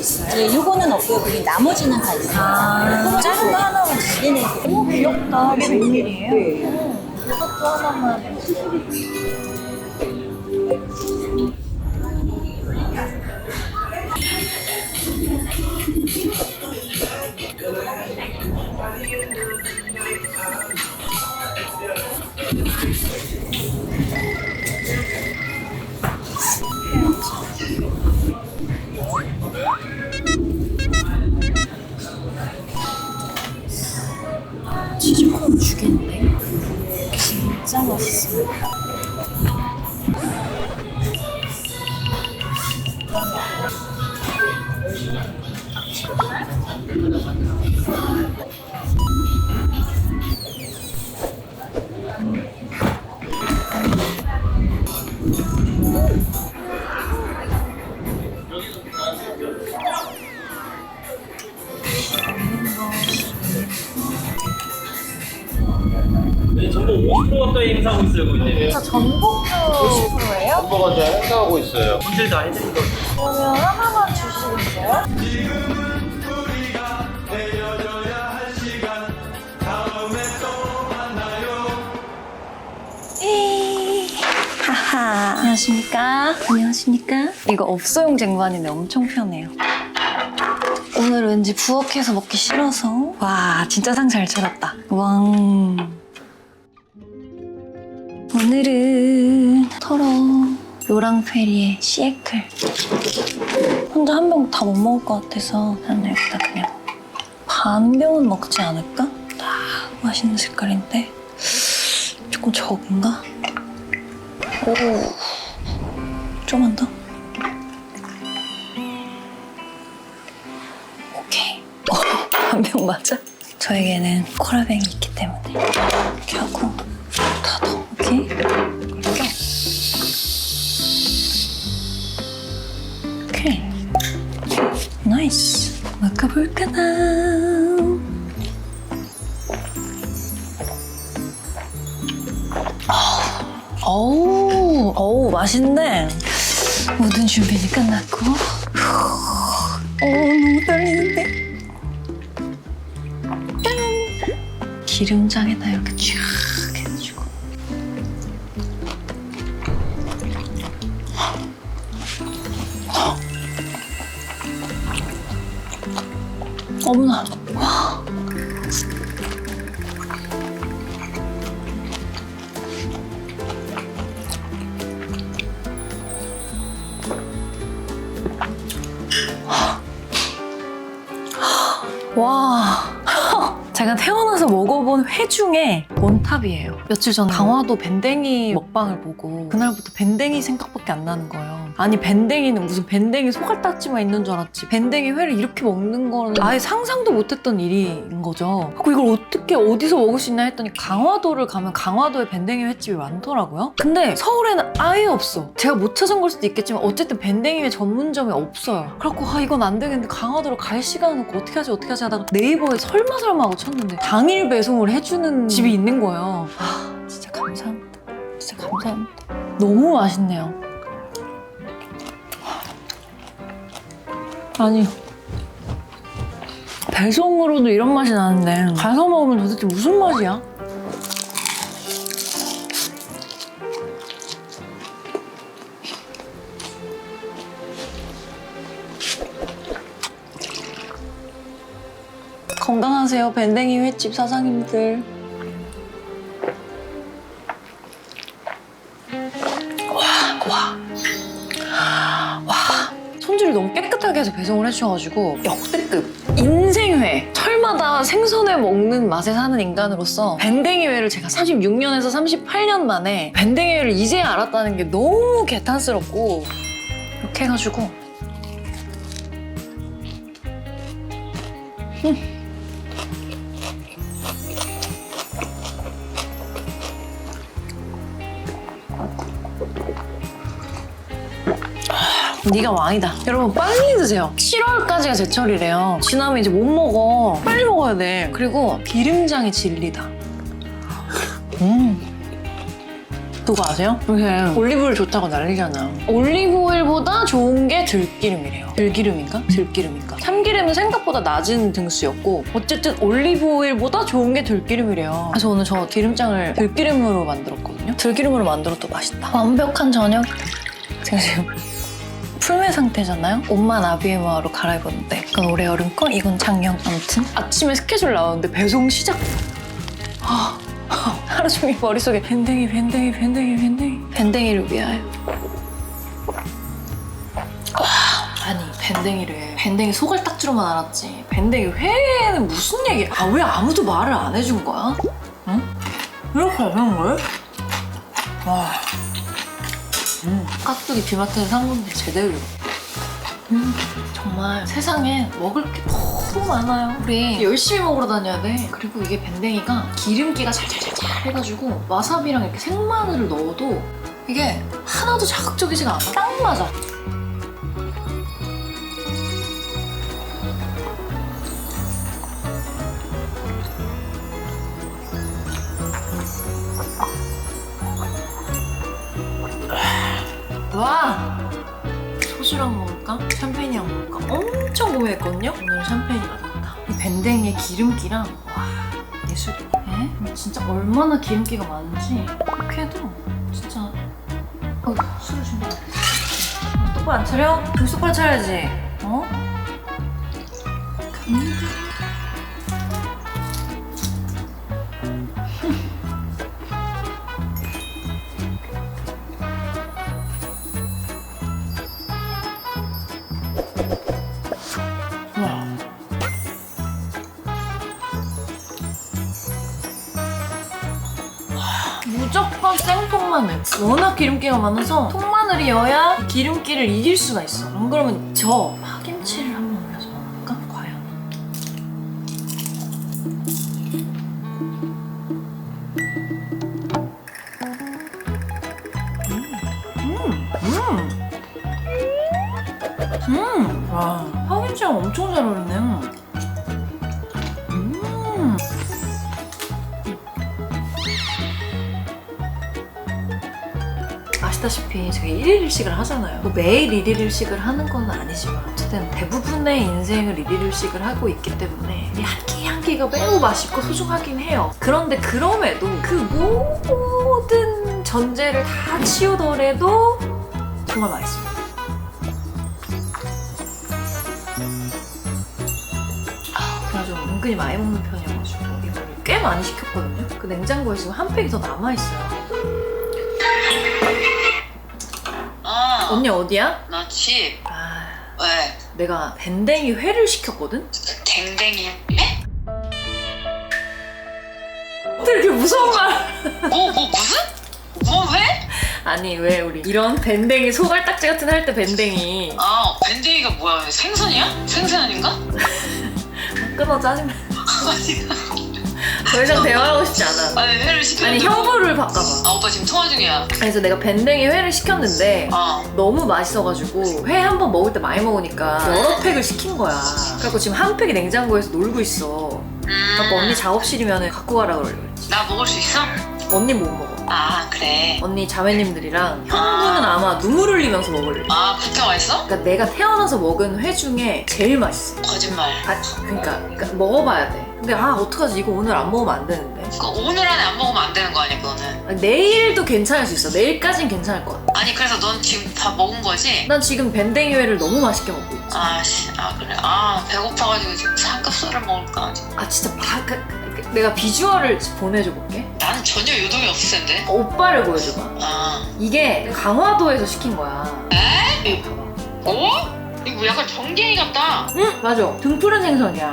있어요? 예, 요거는 없고요. 그리고 나머지는 다 있어요. 아, 작은 거 하나만 주세요. 네네. 오, 귀엽다. 이게 웬일이에요? 네. 이것도 하나만. 치즈콘 죽겠는데? 진짜 맛있어요. 네, 전부 50%가까이 행사하고 있어요, 이제. 저 전복도 50%예요? 한번 이제 행사하고 있어요. 손질 다 해드린 거. 그러면 하나만 주시겠어요? 하하. 안녕하십니까? 안녕하십니까? 이거 업소용 쟁반인데 엄청 편해요. 오늘 왠지 부엌에서 먹기 싫어서. 와, 진짜 상 잘 차렸다. 왕. 오늘은 터러 로랑페리의 시애클. 혼자 한 병 다 못 먹을 것 같아서 나는 여기다 그냥 반 병은 먹지 않을까? 딱 맛있는 색깔인데 조금 적은가? 오, 좀만 더. 오케이. 한 병 맞아? 저에게는 콜라병이 있기 때문에 이렇게 하고 다 더. 오케이. 그리고 오케이. 나이스. 먹어볼까나. 어우, 맛있네. 모든 준비는 끝났고. 너무 떨리는데. 짠! 기름장에다 이렇게 쫙 해가지고. 어머나. 와. 와. 제가 태어나서 먹어본 회 중에 원탑이에요. 며칠 전 강화도 밴댕이 먹방을 보고 그날부터 밴댕이 생각밖에 안 나는 거예요. 아니 밴댕이는 무슨 밴댕이 소갈딱지만 있는 줄 알았지. 밴댕이 회를 이렇게 먹는 거는 아예 상상도 못했던 일인 거죠. 그리고 이걸 어떻게 어디서 먹을 수 있나 했더니 강화도를 가면 강화도에 밴댕이 횟집이 많더라고요. 근데 서울에는 아예 없어. 제가 못 찾은 걸 수도 있겠지만 어쨌든 밴댕이 회 전문점이 없어요. 그래갖고 이건 안 되겠는데 강화도로 갈 시간은 없고 어떻게 하지 하다가 네이버에 설마 하고 쳤는데 당일 배송을 해주는 집이 있는 거예요. 진짜 감사합니다. 진짜 감사합니다. 너무 맛있네요. 아니 배송으로도 이런 맛이 나는데 가서 먹으면 도대체 무슨 맛이야? 건강하세요, 밴댕이 횟집 사장님들. 와. 손질을 너무 깨끗하게 해서 배송을 해주셔가지고 역대급. 인생회. 철마다 생선회 먹는 맛에 사는 인간으로서 밴댕이회를 제가 36년에서 38년 만에 밴댕이회를 이제 알았다는 게 너무 개탄스럽고 이렇게 해가지고 네가 왕이다. 여러분 빨리 드세요. 7월까지가 제철이래요. 지나면 이제 못 먹어. 빨리 먹어야 돼. 그리고 기름장이 진리다. 그거 아세요? 요새 올리브오일 좋다고 난리잖아요. 올리브오일보다 좋은 게 들기름이래요. 들기름인가? 들기름인가? 참기름은 생각보다 낮은 등수였고 어쨌든 올리브오일보다 좋은 게 들기름이래요. 그래서 오늘 저 기름장을 들기름으로 만들었거든요. 들기름으로 만들어도 맛있다. 완벽한 저녁이다. 제가 지금 풀매 상태잖아요? 옷만 아비에마로 갈아입었는데 이건 올해 여름 거, 이건 작년. 아무튼 아침에 스케줄 나오는데 배송 시작. 하루 종일 머릿속에 밴댕이를 위하여. 아니 밴댕이 소갈딱지로만 알았지. 밴댕이 회는 무슨 얘기야? 아, 왜 아무도 말을 안 해준 거야? 응? 이렇게 하는 거야? 와. 깍두기 비마트에서 산 건데 제대로. 정말 세상에 먹을 게 너무 많아요. 우리 열심히 먹으러 다녀야 돼. 그리고 이게 밴댕이가 기름기가 잘잘잘잘 해가지고 와사비랑 이렇게 생마늘을 넣어도 이게 하나도 자극적이지가 않아. 딱 맞아. 와! 소주랑 먹을까? 샴페인이랑 먹을까? 엄청 고민했거든요? 오늘 샴페인이 맞았다. 이 밴댕이의 기름기랑 와, 예술이야. 진짜 얼마나 기름기가 많은지 이렇게 해도 진짜 술을 준비해. 똑바로 안 차려? 정신 똑바로 차려야지. 어? 무조건 생통마늘. 워낙 기름기가 많아서 통마늘이어야 이 기름기를 이길 수가 있어. 안 그러면 저 파김치를 한번 올려서 먹을까? 과연? 와, 파김치랑 엄청 잘 어울리네. 아시다시피 제가 1일 1식을 하잖아요. 뭐 매일 1일 1식을 하는 건 아니지만 어쨌든 대부분의 인생을 1일 1식을 하고 있기 때문에 이 한 끼 한 끼가 매우 맛있고 소중하긴 해요. 그런데 그럼에도 그 모든 전제를 다 치우더라도 정말 맛있습니다. 제가 좀 은근히 많이 먹는 편이어가지고 이걸 꽤 많이 시켰거든요. 그 냉장고에 지금 한 팩이 더 남아있어요. 언니 어디야? 나 집. 아, 왜? 내가 밴댕이 회를 시켰거든? 댕댕이 회? 어떻게 이렇게 무서운 말? 무슨? 뭐 회? 아니 왜 우리 이런 밴댕이 소갈딱지 같은 할 때 밴댕이 아, 밴댕이가 뭐야? 생선이야? 생선 아닌가? 끊어 짜증나. 더 이상 대화하고 싶지 않아. 아니, 회를 시켰는데. 아니 형부를 바꿔봐. 아, 오빠 지금 통화 중이야. 그래서 내가 밴댕이 회를 시켰는데 너무 맛있어가지고 회 한 번 먹을 때 많이 먹으니까 여러 팩을 시킨 거야. 그래갖고 지금 한 팩이 냉장고에서 놀고 있어. 그래갖고 언니 작업실이면 갖고 가라 그러려고 그랬지. 나 먹을 수 있어? 언니 못 먹어. 아, 그래. 언니 자매님들이랑 형부는 아마 눈물 흘리면서 먹을래. 아, 그렇게 맛있어? 그러니까 내가 태어나서 먹은 회 중에 제일 맛있어. 거짓말. 그러니까 먹어봐야 돼. 근데 어떡하지? 이거 오늘 안 먹으면 안 되는데. 그거 오늘 안에 안 먹으면 안 되는 거 아니야, 그거는? 내일도 괜찮을 수 있어. 내일까진 괜찮을 것 같아. 아니, 그래서 넌 지금 다 먹은 거지? 난 지금 밴댕이 회를 너무 맛있게 먹고 있지. 그래. 아, 배고파가지고 지금 삼겹살을 먹을까? 진짜 내가 비주얼을 보내줘 볼게. 나는 전혀 유동이 없을 텐데. 오빠를 보여줘봐. 이게 강화도에서 시킨 거야. 에? 이거 봐봐. 어? 이거 약간 정갱이 같다. 응, 맞아. 등푸른 생선이야.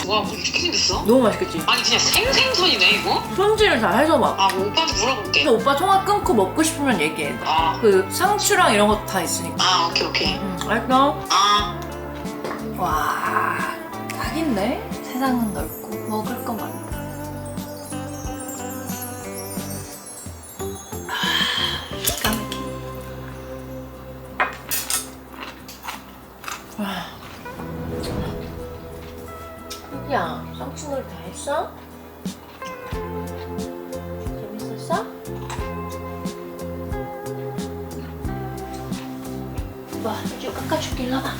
와, 뭐 이렇게 생겼어? 너무 맛있겠지? 아니, 그냥 생선이네, 이거? 손질을 잘 해서 막. 뭐 오빠한테 물어볼게. 근데 오빠 통화 끊고 먹고 싶으면 얘기해. 그 상추랑 이런 것도 다 있으니까. 오케이. 알겠어? 아. 와, 딱인데? 세상은 넓고 먹을 거 많다. 기가 막혀. 와. 야, 상추놀이 다 했어? 재밌었어? 깎아줄게. 일로 와봐.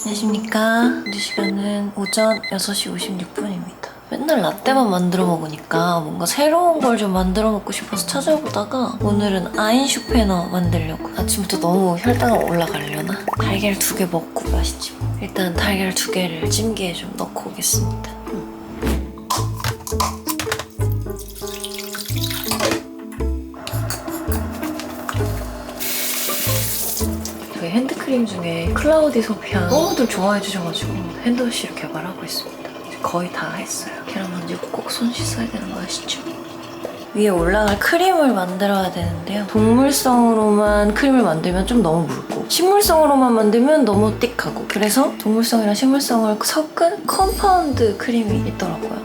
안녕하십니까. 우리 시간은 오전 6시 56분입니다. 맨날 라떼만 만들어 먹으니까 뭔가 새로운 걸 좀 만들어 먹고 싶어서 찾아보다가 오늘은 아인슈페너 만들려고. 아침부터 너무 혈당이 올라가려나? 달걀 2개 먹고 맛있지 뭐. 일단 달걀 2개를 찜기에 좀 넣고 오겠습니다. 저희 핸드크림 중에 클라우디 소피아 너무들 좋아해 주셔가지고 핸드워시를 개발하고 있습니다. 이제 거의 다 했어요. 계란 만지고 꼭 손 씻어야 되는 거 아시죠? 위에 올라갈 크림을 만들어야 되는데요. 동물성으로만 크림을 만들면 좀 너무 묽고 식물성으로만 만들면 너무 띡하고, 그래서 동물성이랑 식물성을 섞은 컴파운드 크림이 있더라고요.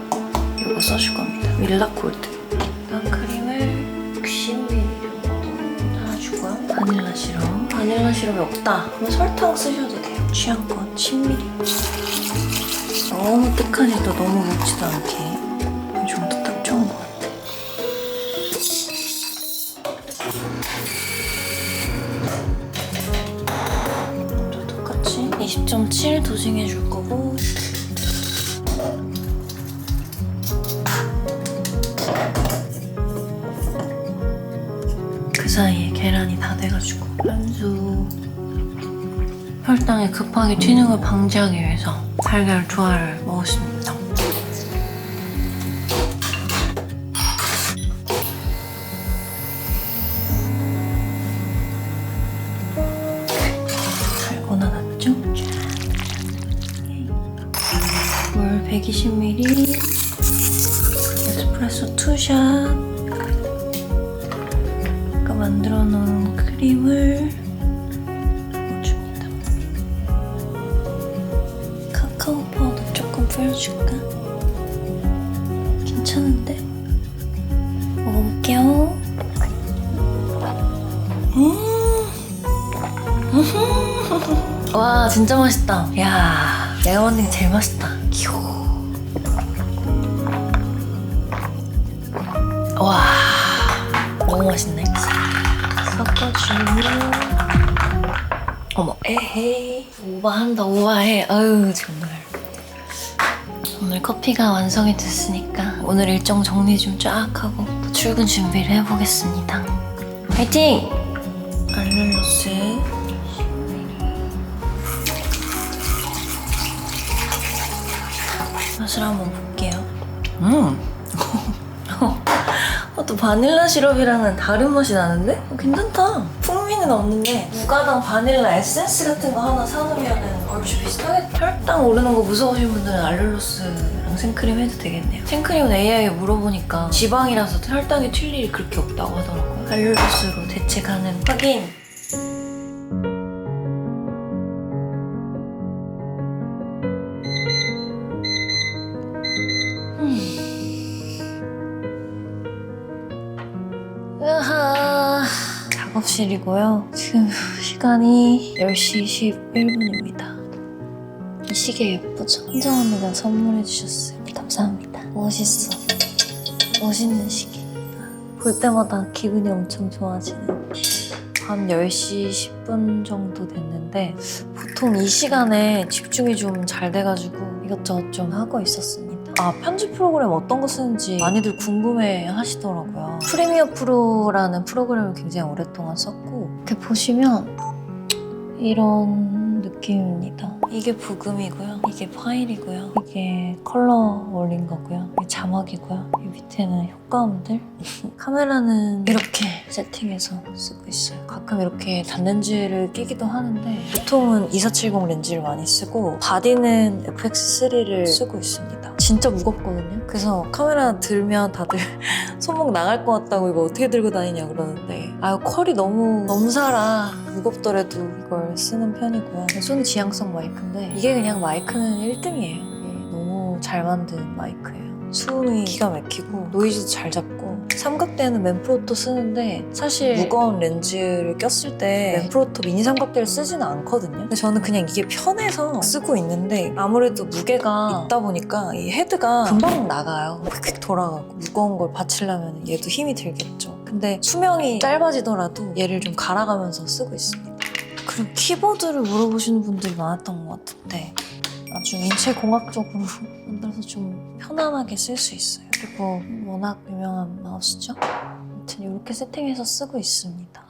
이거 써줄 겁니다. 밀라골드. 일단 크림을 60ml 정도 따라주고요. 바닐라 시럽. 바닐라 시럽이 없다 그러면 설탕 쓰셔도 돼요. 취향껏 10ml. 너무 뜩하지도 너무 묽지도 않게 이 정도 딱 좋은 것 같아. 또 똑같이 20.7 도징해 줄 거고, 그 사이에 계란이 다 돼가지고 한수. 혈당이 급하게 튀는 걸 방지하기 위해서 달걀 2알을 먹었습니다. 달고나 났죠? 물 120ml, 에스프레소 2샷, 아까 만들어 놓은 크림을 카카오 파우더 조금 뿌려줄까? 괜찮은데? 먹어볼게요. 와, 진짜 맛있다. 야, 내가 만든 게 제일 맛있다. 키오. 와, 너무 맛있네. 섞어주면, 어머, 에헤이. 오버한다, 오버해. 아유, 정말. 오늘 커피가 완성이 됐으니까 오늘 일정 정리 좀 쫙 하고 또 출근 준비를 해보겠습니다. 화이팅! 알룰로스. 맛을 한번 볼게요. 또 바닐라 시럽이랑은 다른 맛이 나는데? 괜찮다. 풍미는 없는데 무가당 바닐라 에센스 같은 거 하나 사놓으면 얼추 비슷하겠다. 혈당 오르는 거 무서우신 분들은 알룰로스랑 생크림 해도 되겠네요. 생크림은 AI에 물어보니까 지방이라서 혈당이 튈 일이 그렇게 없다고 하더라고요. 알룰로스로 대체 가능 확인! 으하, 작업실이고요. 지금 시간이 10시 11분입니다. 이 시계 예쁘죠? 현정 언니가 선물해 주셨어요. 감사합니다. 멋있어. 멋있는 시계. 볼 때마다 기분이 엄청 좋아지는. 밤 10시 10분 정도 됐는데 보통 이 시간에 집중이 좀 잘 돼가지고 이것저것 좀 하고 있었습니다. 아, 편집 프로그램 어떤 거 쓰는지 많이들 궁금해 하시더라고요. 프리미어 프로라는 프로그램을 굉장히 오랫동안 썼고, 이렇게 보시면 이런 느낌입니다. 이게 부금이고요, 이게 파일이고요, 이게 컬러 올린 거고요, 이게 자막이고요, 이 밑에는 효과음들. 카메라는 이렇게 세팅해서 쓰고 있어요. 가끔 이렇게 단렌즈를 끼기도 하는데 보통은 2470 렌즈를 많이 쓰고 바디는 FX3를 쓰고 있습니다. 진짜 무겁거든요. 그래서 카메라 들면 다들 손목 나갈 것 같다고 이거 어떻게 들고 다니냐 그러는데 아유 컬이 너무 넘사라 무겁더라도 이걸 쓰는 편이고요. 손 지향성 마이크인데 이게 그냥 마이크는 1등이에요. 너무 잘 만든 마이크예요. 수음이 기가 막히고 노이즈도 잘 잡고 삼각대는 맨프로토 쓰는데 사실 무거운 렌즈를 꼈을 때 맨프로토 미니 삼각대를 쓰지는 않거든요. 근데 저는 그냥 이게 편해서 쓰고 있는데 아무래도 무게가 있다 보니까 이 헤드가 금방 나가요. 휙휙 돌아가고 무거운 걸 받치려면 얘도 힘이 들겠죠. 근데 수명이 짧아지더라도 얘를 좀 갈아가면서 쓰고 있습니다. 그리고 키보드를 물어보시는 분들이 많았던 것 같은데 아주 인체공학적으로 만들어서 좀 편안하게 쓸 수 있어요. 그리고 워낙 유명한 마우스죠? 아무튼 이렇게 세팅해서 쓰고 있습니다.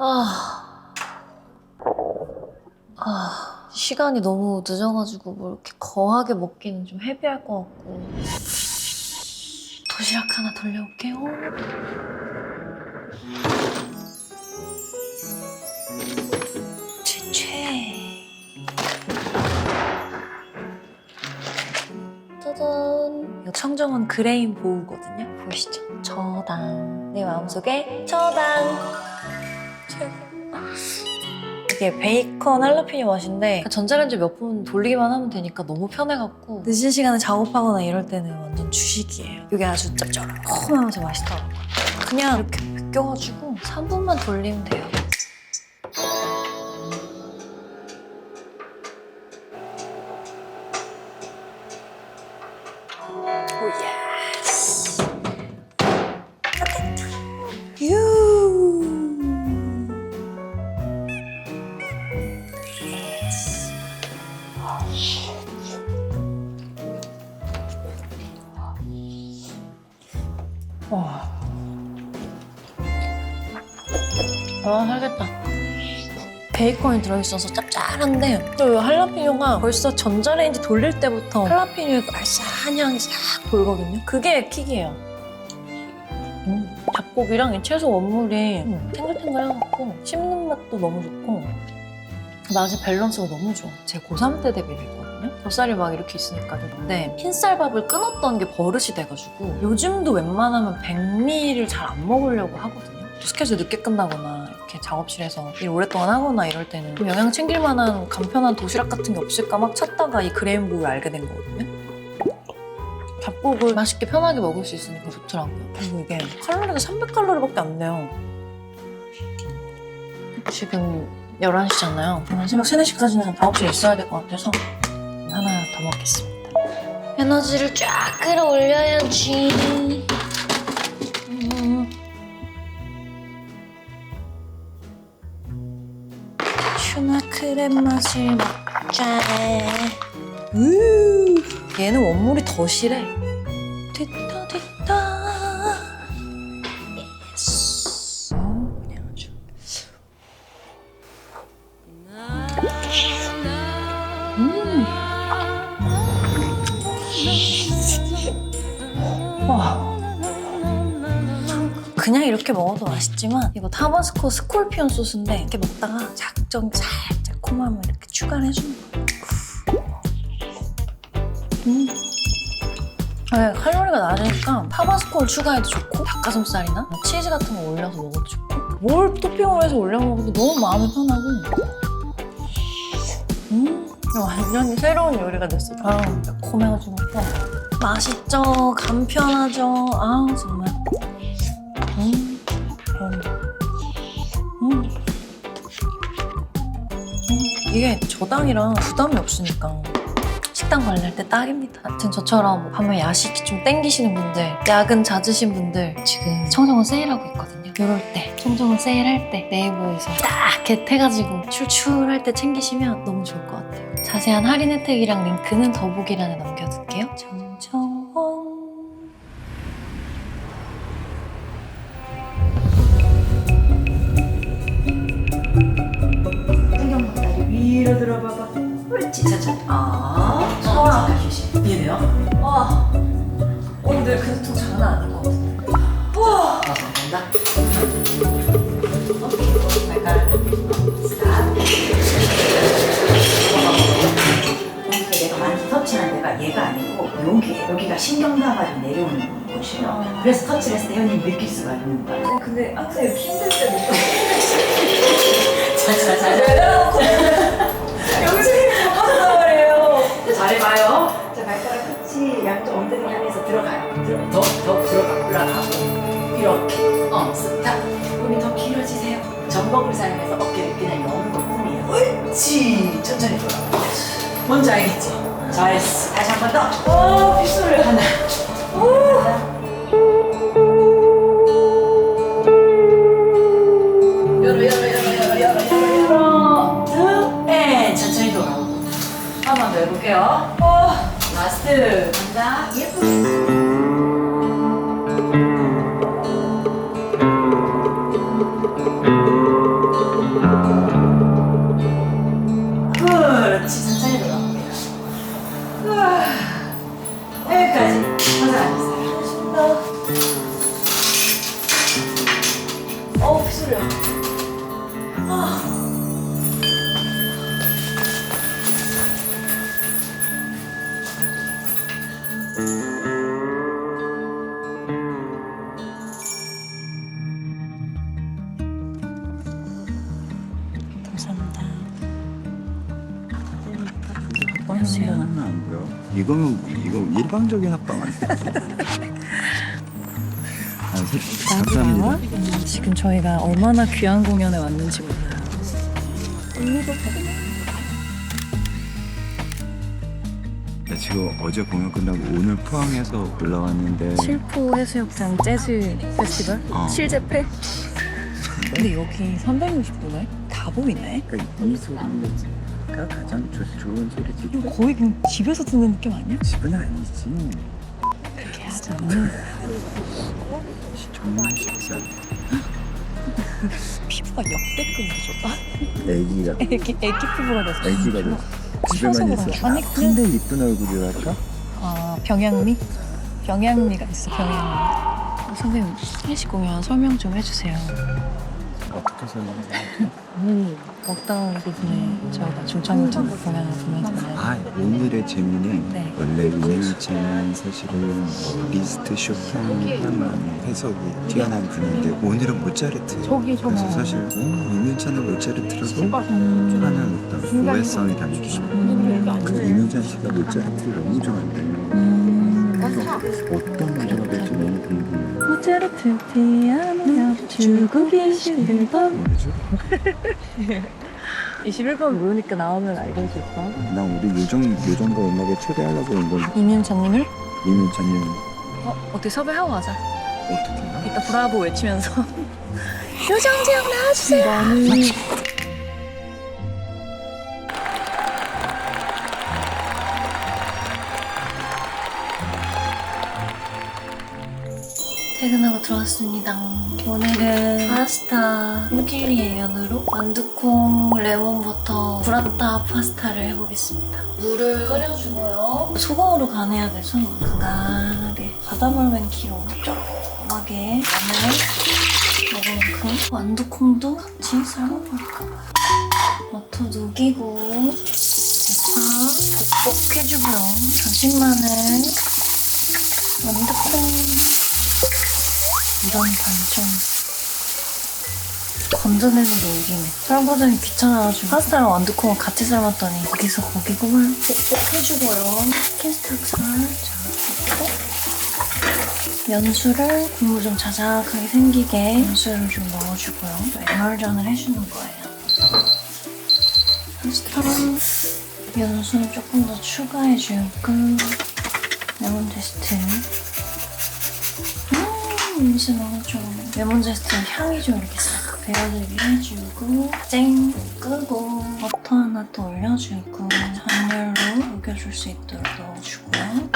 시간이 너무 늦어가지고 뭐 이렇게 거하게 먹기는 좀 헤비할 것 같고 도시락 하나 돌려올게요. 짜잔! 이거 청정원 그레인 보우거든요? 보이시죠? 저당. 내 마음속에 저당. 최고. 이게 베이컨 할라피뇨 맛인데 전자레인지 몇 분 돌리기만 하면 되니까 너무 편해갖고 늦은 시간에 작업하거나 이럴 때는 완전 주식이에요. 이게 아주 짭짤하면서 맛있더라고요. 그냥 이렇게 벗겨가지고 3분만 돌리면 돼요. 살겠다. 베이컨이 들어있어서 짭짤한데 또 할라피뇨가 벌써 전자레인지 돌릴 때부터 할라피뇨의 알싸한 향이 싹 돌거든요. 그게 킥이에요. 잡곡이랑 이 채소 원물이 탱글탱글해갖고 씹는 맛도 너무 좋고 맛의 밸런스가 너무 좋아. 제 고3 때 데뷔를 했거든요. 젖살이 막 이렇게 있으니까 근데 흰쌀밥을 끊었던 게 버릇이 돼가지고 요즘도 웬만하면 백미를 잘 안 먹으려고 하거든요. 스케줄 늦게 끝나거나 이렇게 작업실에서 일 오랫동안 하거나 이럴 때는 좀 영양 챙길 만한 간편한 도시락 같은 게 없을까 막 찾다가 이 그레인보를 알게 된 거거든요. 잡곡을 맛있게 편하게 먹을 수 있으니까 좋더라고요. 그리고 이게 칼로리가 300칼로리밖에 안 돼요. 지금 11시잖아요. 새벽 3, 4시까지는 작업실에 있어야 될 것 같아서 하나 더 먹겠습니다. 에너지를 쫙 끌어올려야지. 슈나 크랩 맛을 먹자. 얘는 원물이 더 실해. 됐다 됐다. 예스. 그냥 아주. 와. 그냥 이렇게 먹어도 맛있지만 이거 타바스코 스콜피온 소스인데 이렇게 먹다가 작정 살짝 콤함을 이렇게 추가를 해주는 거예요. 네, 칼로리가 낮으니까 타바스코를 추가해도 좋고 닭가슴살이나 치즈 같은 거 올려서 먹어도 좋고 뭘 토핑으로 해서 올려 먹어도 너무 마음이 편하고 완전히 새로운 요리가 됐어. 매콤해가지고 맛있죠? 간편하죠? 아 정말 이게 저당이랑 부담이 없으니까 식단 관리할 때 딱입니다. 하여튼 저처럼 밤에 야식이 좀 땡기시는 분들, 야근 잦으신 분들 지금 청정원 세일하고 있거든요. 이럴 때, 청정원 세일할 때 네이버에서 딱 겟해가지고 출출할 때 챙기시면 너무 좋을 것 같아요. 자세한 할인 혜택이랑 링크는 더보기란에 남겨둘게요. 청정원 위로 들어봐봐. 옳지, 천천히. 서울한 휴식. 이해돼요? 와, 오늘 그 소통 장난 아닌 것 같은데. 우와! 된다. 오케이, 발가락. 스탑. 내가 많이 터치한 데가 얘가 아니고 여기가 신경 보시면 그래서 터치를 했을 때 혜원님 느낄 수가 있는 거야. 근데 항상 이렇게 힘들 때 못 자자자자. 여기서 힘이 못 받는단 말이에요. 잘해봐요. 자, 발가락 끝이 양쪽 엉덩이 향해서 들어가요. 더 들어가 올라가고 이렇게. 스탑. 몸이 더 길어지세요. 전복을 사용해서 어깨를 그냥 여는 것뿐이에요. 옳지. 천천히 돌아. 뭔지 알겠지? 잘했어. 다시 한 번 더. 빗소리를 하나. 열어. 천천히 돌아오고. 한 번 더 해볼게요. 라스트. 간다. 예쁘게. 그렇지. 천천히 돌아옵니다. 여기까지. 화장 안 했어요. 빗소리야. 감사합니다. 하면 안 보여. 이거 일반적인 합방 아니야? 감사합니다. 지금 저희가 얼마나 귀한 공연에 왔는지 몰라요. 나 지금 어제 공연 끝나고 오늘 포항에서 올라왔는데 실포 해수욕장 재즈 페스티벌? 실제패? 근데 여기 360도네? 다 보이네? 그러니까 이 소리가 가장 좋은 소리지. 이거 거의 그냥 집에서 듣는 느낌 아니야? 집은 아니지. 그렇게 하자. 정말 쉽지 않아. 피부가 역대급으로 좋다. 애기가 애기 피부가 됐어. 애기가 됐어. 집에만 있어. 아니, 그냥- 근데 이쁜 얼굴이랄까? 병양미? 병양미가 있어, 병양미. 선생님, 일식 공연 설명 좀 해주세요. 어떻게 설명해? 먹다 부분에 저희가 중창극장 공연을 보면서 아, 오늘의 재미는 네. 원래 이민찬은 사실은 리스트 쇼팽 해석이 뛰어난 분인데 오늘은 모차르트. 그래서 사실 이민찬은 모차르트라고 하는 어떤 오해성이 담긴. 그 이민찬 씨가 모차르트를 너무 좋아한대요. 그래서 어떤 문제가 될지 너무 궁금해요. 모차르트 피아노 주고 계시던 뭐죠? 21번 모르니까 나오면 알려줄까? 난 우리 요정과 음악에 초대하려고 온 건 이민찬님을? 이민찬님 어떻게 섭외하고 가자. 어떻게 해요? 이따 브라보 외치면서 요정지역 나와주세요. 퇴근하고 들어왔습니다. 오늘은 파스타 코끼리의 면으로 만두콩, 레몬버터, 브라타 파스타를 해보겠습니다. 물을 끓여주고요. 소금으로 간해야 돼서 간간하게 바닷물 맹키로 조그맣게 간을 먹을 만큼 만두콩도 같이 삶아볼까 봐요. 버터도 끼고 대파 볶 해주고요. 다진마늘, 만두콩 이런 반전 건져내는 게 이기네. 촬영 과정이 귀찮아가지고 파스타랑 완두콩을 같이 삶았더니 거기서 고기국을 뽁뽁 해주고요. 치킨스톡 살짝 넣고 면수를 국물 좀 자작하게 생기게 면수를 좀 넣어주고요. 에멀전을 해주는 거예요. 파스타랑 면수는 조금 더 추가해주고 레몬 제스트 냄새 너무 좋아. 레몬 제스트 향이 좀 이렇게 싹 배어들게 해주고 쨍 끄고 버터 하나 더 올려주고 잔열로 녹여줄 수 있도록 넣어주고요.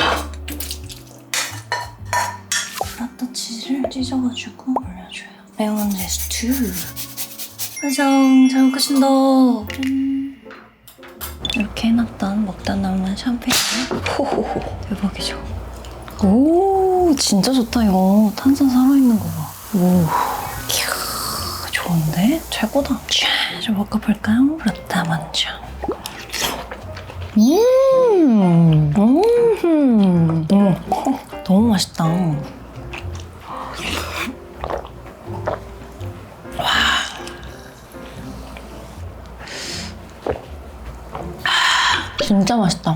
브라타 치즈를 찢어가지고 올려줘요. 레몬 제스트 완성! 잘 먹겠습니다. 짠! 이렇게 해놨던 먹다 남은 샴페인 호호호 대박이죠? 오 진짜 좋다 이거. 탄산 살아있는 거 봐. 오 이야 좋은데? 최고다. 자, 좀 먹어볼까요? 브라타 먼저. 너무 맛있다. 진짜 맛있다.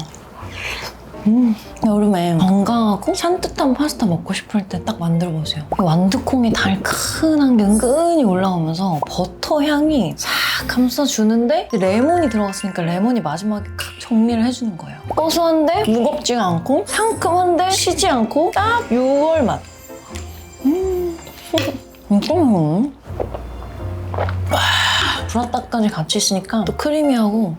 여름에 건강하고 산뜻한 파스타 먹고 싶을 때 딱 만들어보세요. 이 완두콩이 달큰한 게 은근히 올라오면서 버터 향이 싹 감싸주는데 레몬이 들어갔으니까 레몬이 마지막에 칵 정리를 해주는 거예요. 고소한데 무겁지가 않고 상큼한데 쉬지 않고 딱 6월 맛. 진짜 맛있네. 브라타까지 같이 있으니까 또 크리미하고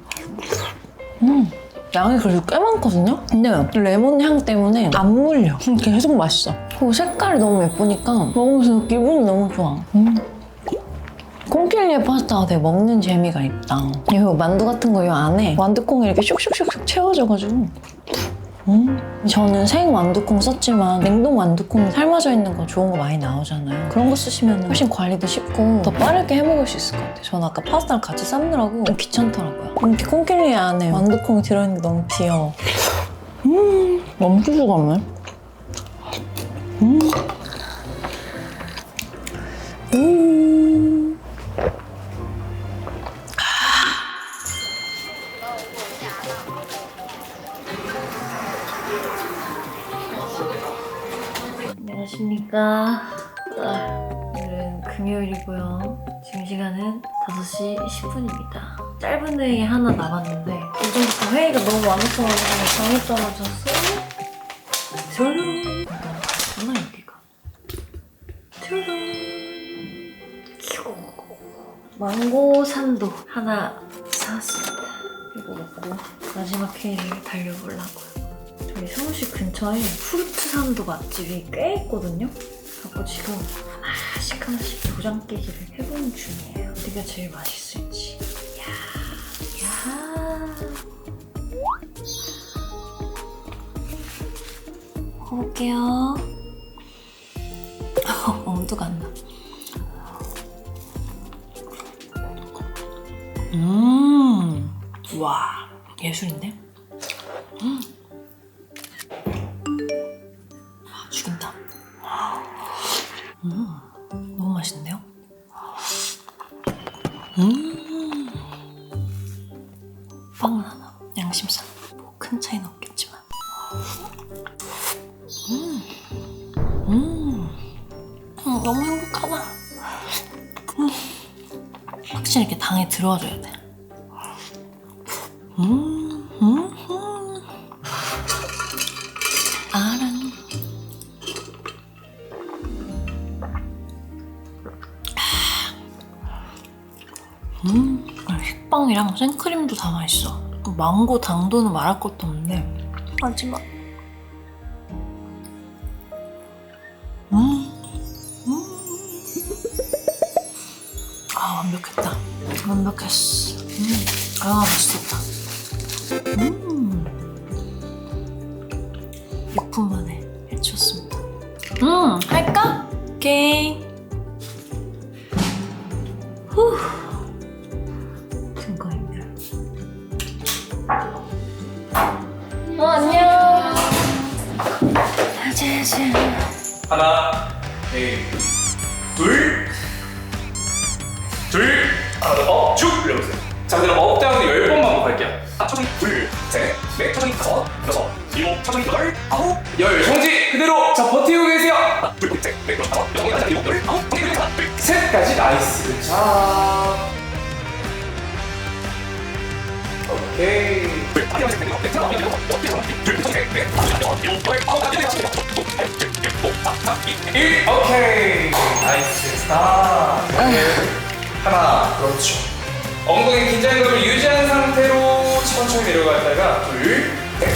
양이 그래도 꽤 많거든요? 근데 레몬 향 때문에 안 물려. 계속 맛있어. 그리고 색깔이 너무 예쁘니까 먹으면서 기분이 너무 좋아. 콩킬리에 파스타가 되게 먹는 재미가 있다. 그리고 만두 같은 거 이 안에 완두콩이 이렇게 슉슉슉슉 채워져가지고 저는 생 완두콩 썼지만 냉동 완두콩 삶아져 있는 거 좋은 거 많이 나오잖아요. 그런 거 쓰시면 훨씬 관리도 쉽고 더 빠르게 해먹을 수 있을 것 같아요. 저는 아까 파스타를 같이 삶느라고 귀찮더라고요. 이렇게 콩킬리 안에 완두콩이 들어있는 게 너무 귀여워. 멈출 수가 없네. 안녕하십니까. 오늘은 금요일이고요. 지금 시간은 5시 10분입니다. 짧은 회의 하나 남았는데 오전부터 회의가 너무 많았어가지고 잠을 떨어졌어요. 짜란! 있나 여기가? 짜란! 망고 산도 하나 사왔습니다. 이거 먹고 마지막 회의를 달려보려고요. 저희 사무실 근처에 프루트 산도 맛집이 꽤 있거든요? 그래서 지금 하나씩 도장 깨기를 해보는 중이에요. 어디가 제일 맛있을지. 야. 먹어볼게요. 엄두가 안 나. 와, 예술인데? 죽인다. 너무 맛있는데요? 빵은 하나, 양심상 뭐 큰 차이는 없겠지만 너무 행복하다. 확실히 이렇게 당에 들어와줘야 돼. 아랑 식빵이랑 생크림도 다 맛있어. 망고 당도는 말할 것도 없는데 마지막 완벽했다. 완벽했어. 맛있었다. 6분 만에 해치웠습니다. 할까? 오케이. 후. 등거입니다. 안녕. 짜잔. 하나, 둘, 하나 더 쭉 올려보세요. 자, 그럼 업 다운 10번만 반복할게요. 천천히 둘, 셋, 넷, 천천히 다섯, 여섯, 일곱, 천천히 여덟, 아홉, 열. 정지 그대로. 자, 버티고 계세요. 하나, 둘, 셋, 넷, 다섯, 여섯, 일곱, 여덟, 아홉, 하나, 둘, 셋까지. 나이스. 자, 오케이. 오케이. 나이스. 스탑. 하나, 그렇죠. 엉덩이 긴장감을 유지한 상태로 천천히 내려갔다가 둘, 셋,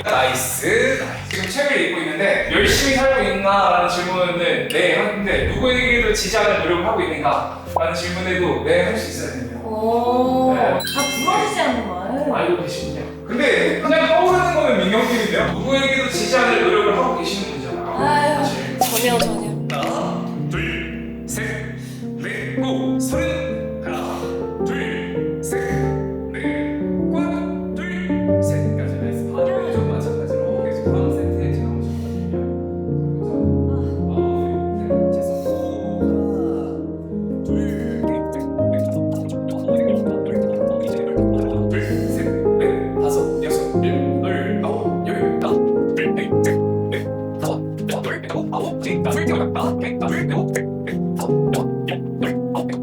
나이스. 지금 책을 읽고 있는데 열심히 살고 있나라는 질문은 네 하는데 누구에게도 지지 않을 노력을 하고 있는가? 라는 질문에도 네 할 수 있어야 됩니다. 오. 네. 다 부러지지 않는 거예요? 알고 계시군요. 근데 그냥 떠오르는 거면 민경팀인데요. 누구에게도 지지 않을 노력을 하고 계시는 분이잖아요. 아유, 사실. 전혀. 하나, 둘, 셋, 넷, 고! 30. 하나, 둘, 셋, 넷, 꽝! 둘, 셋까지. 나이스. 반대도 마찬가지로 계속 다음 세트에 제가 오셨거든요. 그래서 됐어. 하나, 둘, 셋,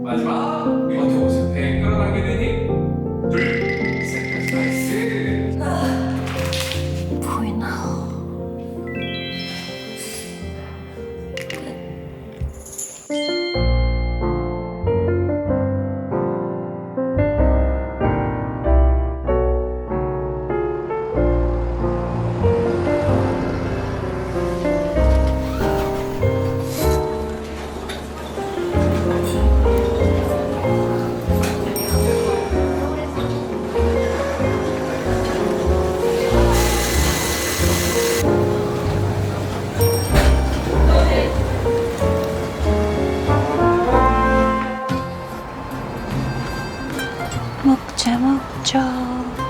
마지막 이거 들어보세요. 배 끌어당기는 힘. 둘, 셋, 나이스. 보이나? 먹자.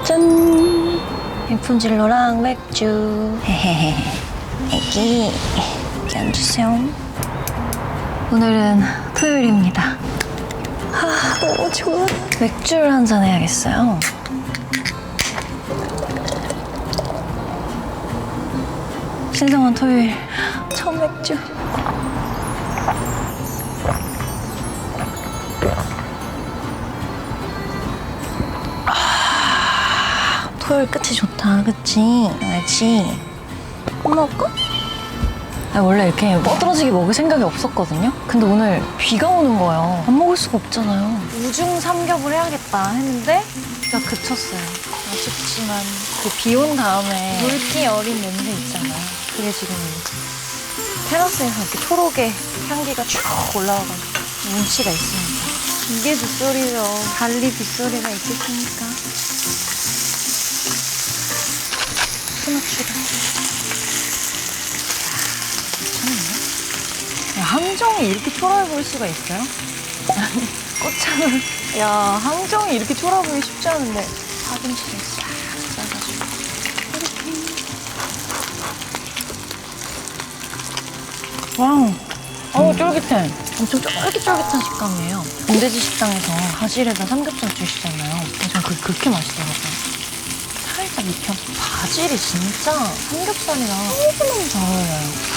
짠! 예쁜 진로랑 맥주. 헤헤헤. 애기, 여기 앉으세요. 오늘은 토요일입니다. 너무 좋아. 맥주를 한잔 해야겠어요. 신성한 토요일 첫 맥주. 토요일 끝이 좋다, 그치? 알지? 먹을까? 원래 이렇게 뻗어지게 먹을 생각이 없었거든요. 근데 오늘 비가 오는 거예요. 안 먹을 수가 없잖아요. 우중 삼겹을 해야겠다 했는데 비가 그쳤어요. 아쉽지만 그 비 온 다음에 물기 어린 냄새 있잖아요. 그게 지금 테라스에서 이렇게 초록의 향기가 쭉 올라와가지고 운치가 있습니다. 이게 빗소리죠. 달리 빗소리가 있겠습니까? 스나추를. 함정이 이렇게 초라해 보일 수가 있어요? 아니, 꽃차를. 야, 함정이 이렇게 초라해 보이기 쉽지 않은데. 파김치를 싹 싸가지고. 이렇게. 와우. 어우, 쫄깃해. 엄청 쫄깃쫄깃한 식감이에요. 동대지 식당에서 바질에다 삼겹살 주시잖아요. 전 그게 그렇게 맛있더라고요. 살짝 익혀서 바질이 진짜 삼겹살이랑 너무너무 잘 어울려요.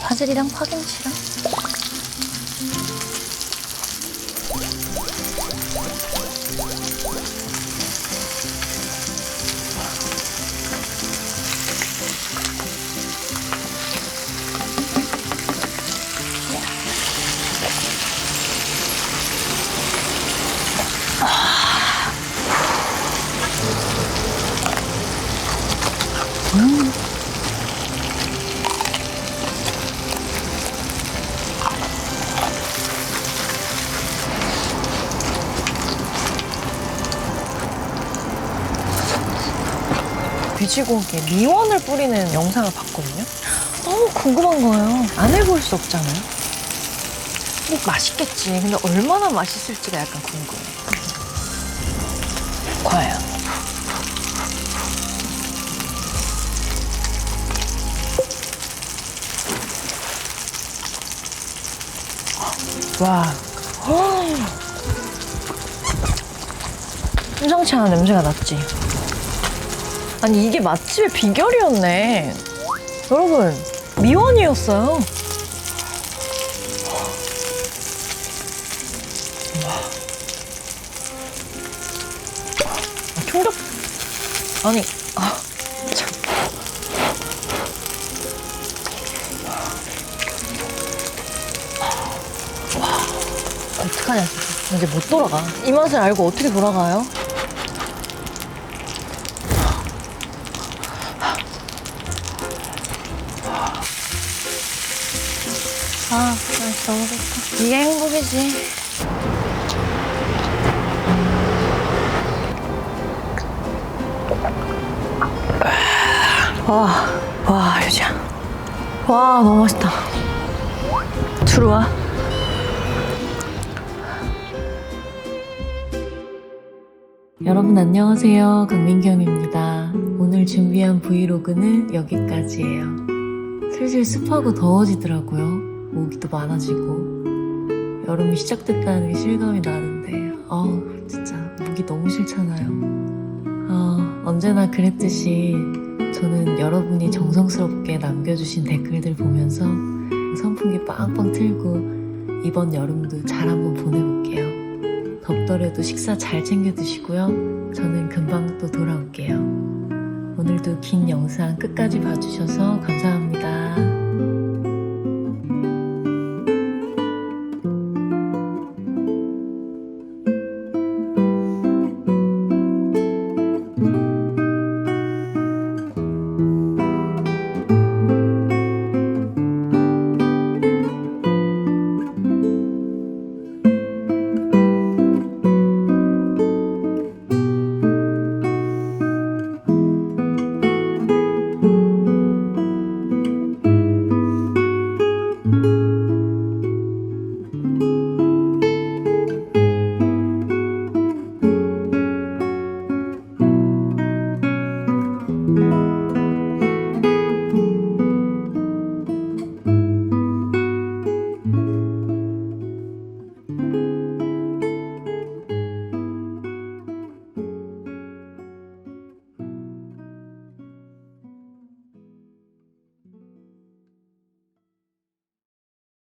바질이랑 파김치랑. 돼지고기에 미원을 뿌리는 영상을 봤거든요. 너무 궁금한 거예요. 안 해볼 수 없잖아요. 뭐 맛있겠지. 근데 얼마나 맛있을지가 약간 궁금해요. 과연. 와. 심상치 않은 냄새가 났지. 아니 이게 맛집의 비결이었네. 여러분 미원이었어요. 충격. 아니 참. 어떡하냐 진짜. 이제 못 돌아가. 이 맛을 알고 어떻게 돌아가요? 아, 너무 좋다. 이게 행복이지. 와, 유지야. 와, 너무 맛있다. 들어와. 여러분 안녕하세요. 강민경입니다. 오늘 준비한 브이로그는 여기까지예요. 슬슬 습하고 더워지더라고요. 모기도 많아지고. 여름이 시작됐다는 게 실감이 나는데 진짜 목이 너무 싫잖아요. 언제나 그랬듯이 저는 여러분이 정성스럽게 남겨주신 댓글들 보면서 선풍기 빵빵 틀고 이번 여름도 잘 한번 보내볼게요. 덥더라도 식사 잘 챙겨 드시고요. 저는 금방 또 돌아올게요. 오늘도 긴 영상 끝까지 봐주셔서 감사합니다.